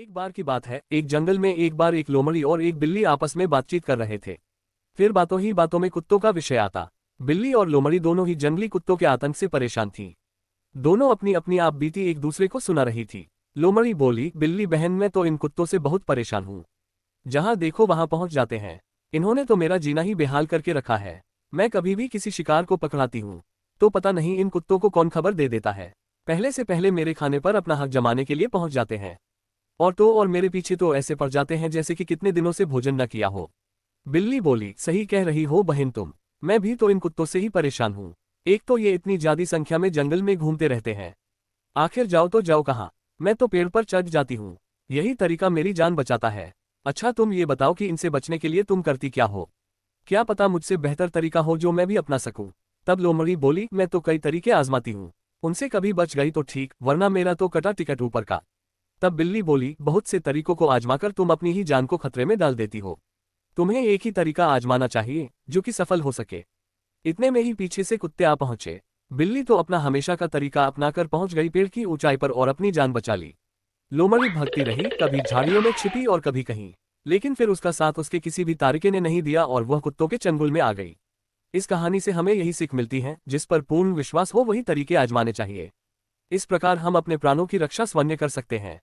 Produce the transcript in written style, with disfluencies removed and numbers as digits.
एक बार की बात है, एक जंगल में एक बार एक लोमड़ी और एक बिल्ली आपस में बातचीत कर रहे थे। फिर बातों ही बातों में कुत्तों का विषय आता। बिल्ली और लोमड़ी दोनों ही जंगली कुत्तों के आतंक से परेशान थीं। दोनों अपनी अपनी आप बीती एक दूसरे को सुना रही थी। लोमड़ी बोली, बिल्ली बहन, मैं तो इन कुत्तों से बहुत परेशान हूँ। जहाँ देखो वहां पहुंच जाते हैं। इन्होंने तो मेरा जीना ही बेहाल करके रखा है। मैं कभी भी किसी शिकार को पकड़ाती हूँ तो पता नहीं इन कुत्तों को कौन खबर दे देता है। पहले से पहले मेरे खाने पर अपना हक जमाने के लिए पहुंच जाते हैं। और मेरे पीछे तो ऐसे पड़ जाते हैं जैसे कि कितने दिनों से भोजन न किया हो। बिल्ली बोली, सही कह रही हो बहन तुम। मैं भी तो इन कुत्तों से ही परेशान हूँ। एक तो ये इतनी ज्यादा संख्या में जंगल में घूमते रहते हैं। आखिर जाओ तो जाओ कहाँ। मैं तो पेड़ पर चढ़ जाती हूँ। यही तरीका मेरी जान बचाता है। अच्छा तुम ये बताओ कि इनसे बचने के लिए तुम करती क्या हो। क्या पता मुझसे बेहतर तरीका हो जो मैं भी अपना सकूं। तब लोमड़ी बोली, मैं तो कई तरीके आजमाती हूँ। उनसे कभी बच गई तो ठीक, वरना मेरा तो कटा टिकट ऊपर का। तब बिल्ली बोली, बहुत से तरीकों को आजमाकर तुम अपनी ही जान को खतरे में डाल देती हो। तुम्हें एक ही तरीका आजमाना चाहिए जो कि सफल हो सके। इतने में ही पीछे से कुत्ते आ पहुंचे। बिल्ली तो अपना हमेशा का तरीका अपनाकर पहुंच गई पेड़ की ऊंचाई पर और अपनी जान बचा ली। लोमड़ी भागती रही, कभी झाड़ियों में छिपी और कभी कहीं। लेकिन फिर उसका साथ उसके किसी भी तारिके ने नहीं दिया और वह कुत्तों के चंगुल में आ गई। इस कहानी से हमें यही सीख मिलती है, जिस पर पूर्ण विश्वास हो वही तरीके आजमाने चाहिए। इस प्रकार हम अपने प्राणों की रक्षा स्वयं कर सकते हैं।